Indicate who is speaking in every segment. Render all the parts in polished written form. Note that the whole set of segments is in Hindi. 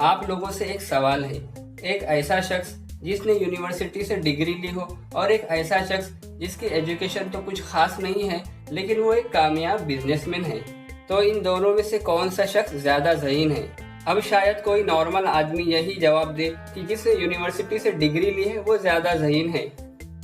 Speaker 1: आप लोगों से एक सवाल है। एक ऐसा शख्स जिसने यूनिवर्सिटी से डिग्री ली हो और एक ऐसा शख्स जिसकी एजुकेशन तो कुछ खास नहीं है लेकिन वो एक कामयाब बिजनेसमैन है, तो इन दोनों में से कौन सा शख्स ज्यादा ज़हीन है? अब शायद कोई नॉर्मल आदमी यही जवाब दे कि जिसने यूनिवर्सिटी से डिग्री ली है वो ज्यादा ज़हीन है,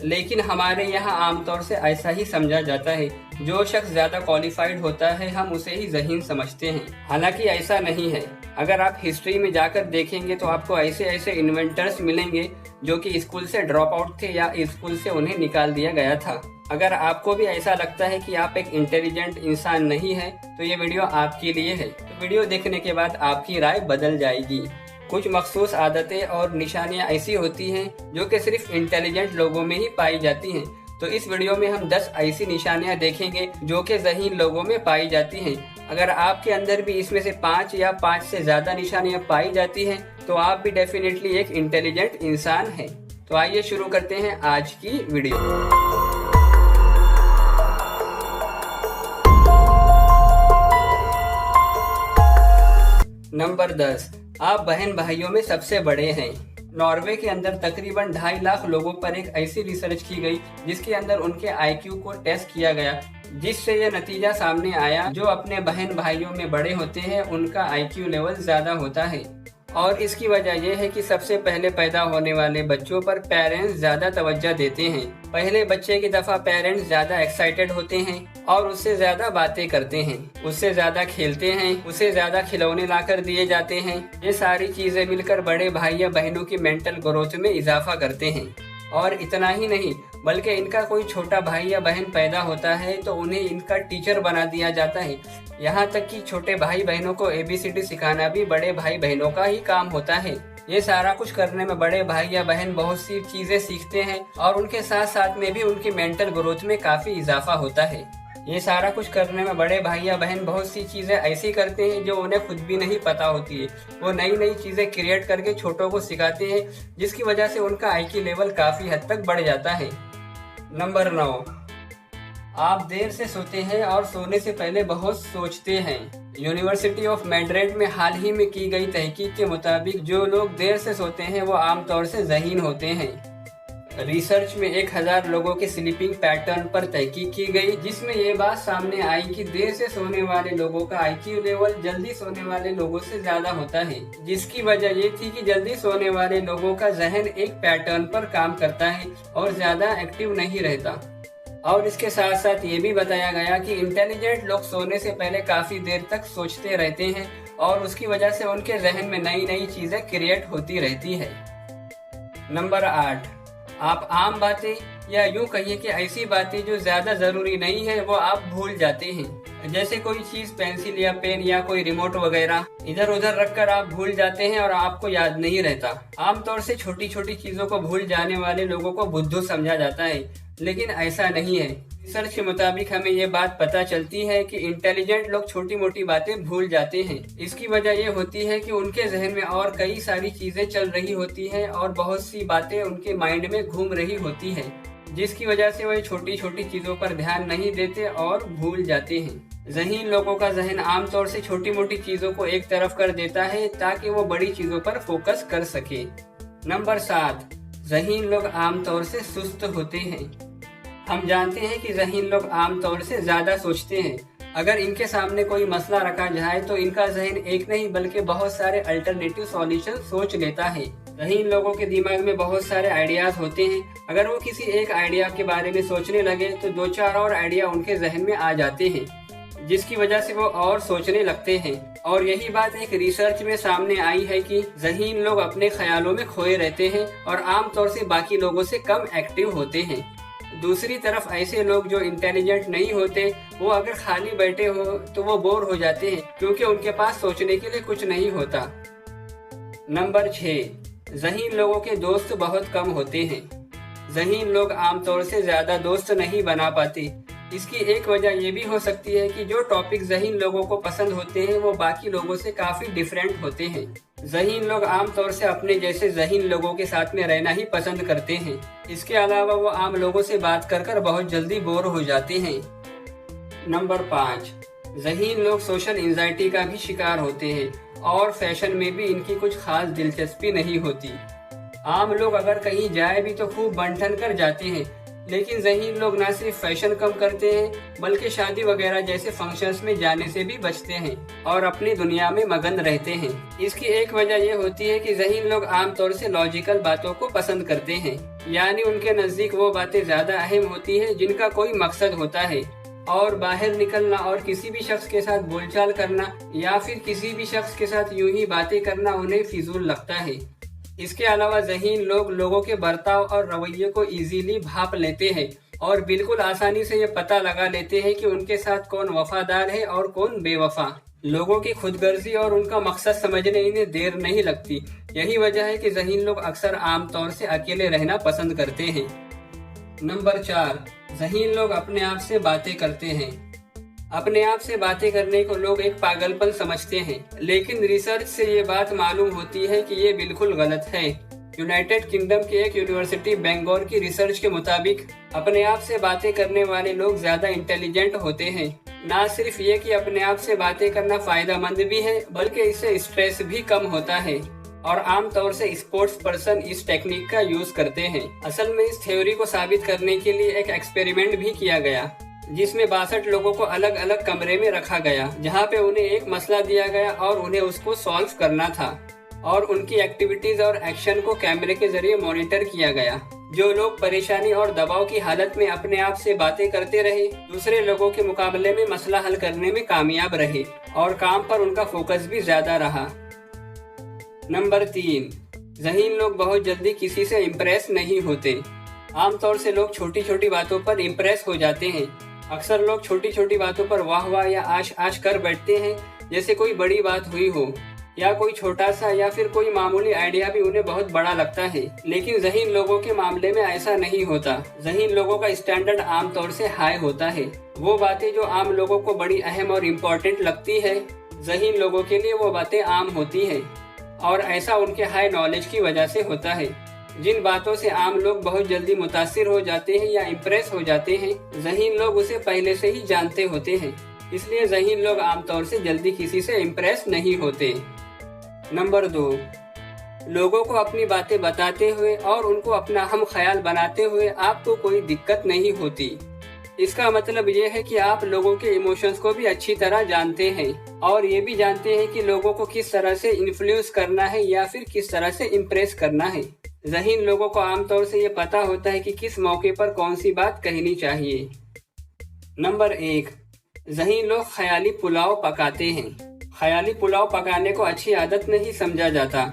Speaker 1: लेकिन हमारे यहाँ आमतौर से ऐसा ही समझा जाता है। जो शख्स ज्यादा क्वालिफाइड होता है हम उसे ही ज़हीन समझते हैं, हालांकि ऐसा नहीं है। अगर आप हिस्ट्री में जाकर देखेंगे तो आपको ऐसे ऐसे इन्वेंटर्स मिलेंगे जो कि स्कूल से ड्रॉप आउट थे या स्कूल से उन्हें निकाल दिया गया था। अगर आपको भी ऐसा लगता है कि आप एक इंटेलिजेंट इंसान नहीं है तो ये वीडियो आपके लिए है। तो वीडियो देखने के बाद आपकी राय बदल जाएगी। कुछ मखसूस आदतें और निशानियां ऐसी होती हैं जो कि सिर्फ इंटेलिजेंट लोगों में ही पाई जाती हैं। तो इस वीडियो में हम 10 ऐसी निशानियां देखेंगे जो कि ज़हीन लोगों में पाई जाती हैं। अगर आपके अंदर भी इसमें से 5 या 5 से ज्यादा निशानियां पाई जाती हैं तो आप भी डेफिनेटली एक इंटेलिजेंट इंसान हैं। तो आइए शुरू करते हैं आज की वीडियो। नंबर 10, आप बहन भाइयों में सबसे बड़े हैं। नॉर्वे के अंदर तकरीबन 2.5 लाख लोगों पर एक ऐसी रिसर्च की गई जिसके अंदर उनके आईक्यू को टेस्ट किया गया, जिससे यह नतीजा सामने आया जो अपने बहन भाइयों में बड़े होते हैं उनका आईक्यू लेवल ज्यादा होता है। और इसकी वजह यह है कि सबसे पहले पैदा होने वाले बच्चों पर पेरेंट्स ज्यादा तवज्जो देते हैं। पहले बच्चे की दफा पेरेंट्स ज्यादा एक्साइटेड होते हैं और उससे ज्यादा बातें करते हैं, उससे ज्यादा खेलते हैं, उसे ज्यादा खिलौने लाकर दिए जाते हैं। ये सारी चीजें मिलकर बड़े भाई या बहनों की मेंटल ग्रोथ में इजाफा करते हैं। और इतना ही नहीं बल्कि इनका कोई छोटा भाई या बहन पैदा होता है तो उन्हें इनका टीचर बना दिया जाता है। यहाँ तक कि छोटे भाई बहनों को ABCD सिखाना भी बड़े भाई बहनों का ही काम होता है। ये सारा कुछ करने में बड़े भाई या बहन बहुत सी चीजें सीखते हैं और उनके साथ साथ में भी उनकी मेंटल ग्रोथ में काफी इजाफा होता है। ये सारा कुछ करने में बड़े भाई या बहन बहुत सी चीजें ऐसी करते हैं जो उन्हें खुद भी नहीं पता होती है। वो नई नई चीजें क्रिएट करके छोटों को सिखाते हैं जिसकी वजह से उनका आईक्यू लेवल काफी हद तक बढ़ जाता है। नंबर 9, आप देर से सोते हैं और सोने से पहले बहुत सोचते हैं। यूनिवर्सिटी ऑफ मैड्रिड में हाल ही में की गई तहकीक के मुताबिक जो लोग देर से सोते हैं वो आमतौर से ज़हीन होते हैं। रिसर्च में 1000 लोगों के स्लीपिंग पैटर्न पर तहकीक की गई, जिसमें ये बात सामने आई कि देर से सोने वाले लोगों का आईक्यू लेवल जल्दी सोने वाले लोगों से ज्यादा होता है। जिसकी वजह ये थी कि जल्दी सोने वाले लोगों का जहन एक पैटर्न पर काम करता है और ज्यादा एक्टिव नहीं रहता। और इसके साथ साथ ये भी बताया गया कि इंटेलिजेंट लोग सोने से पहले काफी देर तक सोचते रहते हैं और उसकी वजह से उनके जहन में नई नई चीजें क्रिएट होती रहती है। नंबर 8, आप आम बातें या यूं कहिए कि ऐसी बातें जो ज्यादा जरूरी नहीं है वो आप भूल जाते हैं। जैसे कोई चीज पेंसिल या पेन या कोई रिमोट वगैरह इधर उधर रखकर आप भूल जाते हैं और आपको याद नहीं रहता। आमतौर से छोटी छोटी चीजों को भूल जाने वाले लोगों को बुद्धू समझा जाता है, लेकिन ऐसा नहीं है। रिसर्च के मुताबिक हमें ये बात पता चलती है कि इंटेलिजेंट लोग छोटी मोटी बातें भूल जाते हैं। इसकी वजह ये होती है कि उनके जहन में और कई सारी चीजें चल रही होती हैं और बहुत सी बातें उनके माइंड में घूम रही होती हैं, जिसकी वजह से वह छोटी छोटी चीजों पर ध्यान नहीं देते और भूल जाते हैं। ज़हीन लोगों का जहन आमतौर से छोटी मोटी चीजों को एक तरफ कर देता है ताकि वो बड़ी चीजों पर फोकस कर सके। नंबर 7, ज़हीन लोग आमतौर से सुस्त होते हैं। हम जानते हैं कि ज़हीन लोग आमतौर से ज्यादा सोचते हैं। अगर इनके सामने कोई मसला रखा जाए तो इनका जहन एक नहीं बल्कि बहुत सारे अल्टरनेटिव सॉल्यूशन सोच लेता है। ज़हीन लोगों के दिमाग में बहुत सारे आइडियाज होते हैं। अगर वो किसी एक आइडिया के बारे में सोचने लगे तो 2-4 और आइडिया उनके जहन में आ जाते हैं, जिसकी वजह से वो और सोचने लगते हैं। और यही बात एक रिसर्च में सामने आई है कि ज़हीन लोग अपने ख्यालों में खोए रहते हैं और आमतौर से बाकी लोगों से कम एक्टिव होते हैं। दूसरी तरफ ऐसे लोग जो इंटेलिजेंट नहीं होते वो अगर खाली बैठे हो तो वो बोर हो जाते हैं क्योंकि उनके पास सोचने के लिए कुछ नहीं होता। नंबर 6, ज़हीन लोगों के दोस्त बहुत कम होते हैं। ज़हीन लोग आमतौर से ज्यादा दोस्त नहीं बना पाते। इसकी एक वजह यह भी हो सकती है कि जो टॉपिक ज़हीन लोगों को पसंद होते हैं वो बाकी लोगों से काफी डिफरेंट होते हैं। ज़हीन लोग आमतौर से अपने जैसे ज़हीन लोगों के साथ में रहना ही पसंद करते हैं। इसके अलावा वो आम लोगों से बात कर बहुत जल्दी बोर हो जाते हैं। नंबर 5, ज़हीन लोग सोशल एंजाइटी का भी शिकार होते हैं और फैशन में भी इनकी कुछ खास दिलचस्पी नहीं होती। आम लोग अगर कहीं जाए भी तो खूब बन-ठन कर जाते हैं, लेकिन ज़हीन लोग न सिर्फ फैशन कम करते हैं बल्कि शादी वगैरह जैसे फंक्शंस में जाने से भी बचते हैं और अपनी दुनिया में मगन रहते हैं। इसकी एक वजह यह होती है कि ज़हीन लोग आमतौर से लॉजिकल बातों को पसंद करते हैं, यानी उनके नज़दीक वो बातें ज़्यादा अहम होती हैं जिनका कोई मकसद होता है, और बाहर निकलना और किसी भी शख्स के साथ बोलचाल करना या फिर किसी भी शख्स के साथ यूं ही बातें करना उन्हें फिजूल लगता है। इसके अलावा ज़हीन लोग लोगों के बर्ताव और रवैये को इजीली भाप लेते हैं और बिल्कुल आसानी से ये पता लगा लेते हैं कि उनके साथ कौन वफादार है और कौन बेवफा। लोगों की खुदगर्जी और उनका मकसद समझने इन्हें देर नहीं लगती। यही वजह है कि ज़हीन लोग अक्सर आमतौर से अकेले रहना पसंद करते हैं। नंबर 4, ज़हीन लोग अपने आप से बातें करते हैं। अपने आप से बातें करने को लोग एक पागलपन समझते हैं, लेकिन रिसर्च से ये बात मालूम होती है कि ये बिल्कुल गलत है। यूनाइटेड किंगडम की एक यूनिवर्सिटी बेंगोर की रिसर्च के मुताबिक अपने आप से बातें करने वाले लोग ज्यादा इंटेलिजेंट होते हैं। न सिर्फ ये कि अपने आप से बातें करना फायदेमंद भी है, बल्कि इससे स्ट्रेस भी कम होता है और आमतौर से स्पोर्ट्स पर्सन इस टेक्निक का यूज करते हैं। असल में इस थ्योरी को साबित करने के लिए एक एक्सपेरिमेंट भी किया गया, जिसमें 62 लोगों को अलग अलग कमरे में रखा गया, जहां पे उन्हें एक मसला दिया गया और उन्हें उसको सॉल्व करना था, और उनकी एक्टिविटीज और एक्शन को कैमरे के जरिए मॉनिटर किया गया। जो लोग परेशानी और दबाव की हालत में अपने आप से बातें करते रहे, दूसरे लोगों के मुकाबले में मसला हल करने में कामयाब रहे और काम पर उनका फोकस भी ज्यादा रहा। नंबर 3, ज़हीन लोग बहुत जल्दी किसी से इम्प्रेस नहीं होते। आमतौर से लोग छोटी छोटी बातों पर इम्प्रेस हो जाते हैं। अक्सर लोग छोटी छोटी बातों पर वाह वाह या आश आश कर बैठते हैं, जैसे कोई बड़ी बात हुई हो, या कोई छोटा सा या फिर कोई मामूली आइडिया भी उन्हें बहुत बड़ा लगता है। लेकिन ज़हीन लोगों के मामले में ऐसा नहीं होता। ज़हीन लोगों का स्टैंडर्ड आमतौर से हाई होता है। वो बातें जो आम लोगों को बड़ी अहम और इम्पोर्टेंट लगती है, ज़हीन लोगों के लिए वो बातें आम होती है, और ऐसा उनके हाई नॉलेज की वजह से होता है। जिन बातों से आम लोग बहुत जल्दी मुतासिर हो जाते हैं या इम्प्रेस हो जाते हैं, ज़हीन लोग उसे पहले से ही जानते होते हैं, इसलिए ज़हीन लोग आमतौर से जल्दी किसी से इम्प्रेस नहीं होते। नंबर 2, लोगों को अपनी बातें बताते हुए और उनको अपना हम ख्याल बनाते हुए आपको कोई दिक्कत नहीं होती। इसका मतलब ये है कि आप लोगों के इमोशंस को भी अच्छी तरह जानते हैं और ये भी जानते हैं कि लोगों को किस तरह से इन्फ्लुएंस करना है या फिर किस तरह से इम्प्रेस करना है। ज़हीन लोगों को आमतौर से ये पता होता है कि किस मौके पर कौन सी बात कहनी चाहिए। नंबर 1, ज़हीन लोग ख्याली पुलाव पकाते हैं। ख्याली पुलाव पकाने को अच्छी आदत नहीं समझा जाता,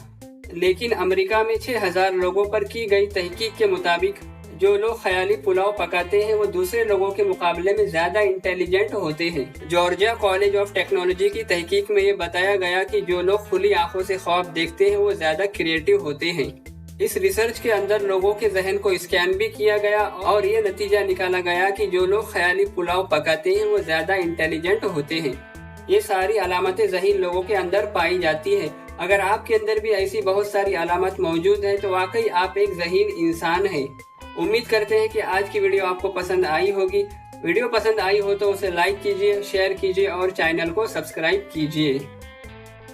Speaker 1: लेकिन अमेरिका में 6000 लोगों पर की गई तहकीक के मुताबिक जो लोग ख्याली पुलाव पकाते हैं वो दूसरे लोगों के मुकाबले में ज्यादा इंटेलिजेंट होते हैं। जॉर्जिया कॉलेज ऑफ टेक्नोलॉजी की तहकीक में ये बताया गया कि जो लोग खुली आंखों से ख्वाब देखते हैं वो ज्यादा क्रिएटिव होते हैं। इस रिसर्च के अंदर लोगों के जहन को स्कैन भी किया गया और ये नतीजा निकाला गया कि जो लोग ख्याली पुलाव पकाते हैं वो ज्यादा इंटेलिजेंट होते हैं। ये सारी अलामतें ज़हीन लोगों के अंदर पाई जाती है। अगर आपके अंदर भी ऐसी बहुत सारी अलामत मौजूद है तो वाकई आप एक ज़हीन इंसान हैं। उम्मीद करते हैं कि आज की वीडियो आपको पसंद आई होगी। वीडियो पसंद आई हो तो उसे लाइक कीजिए, शेयर कीजिए और चैनल को सब्सक्राइब कीजिए।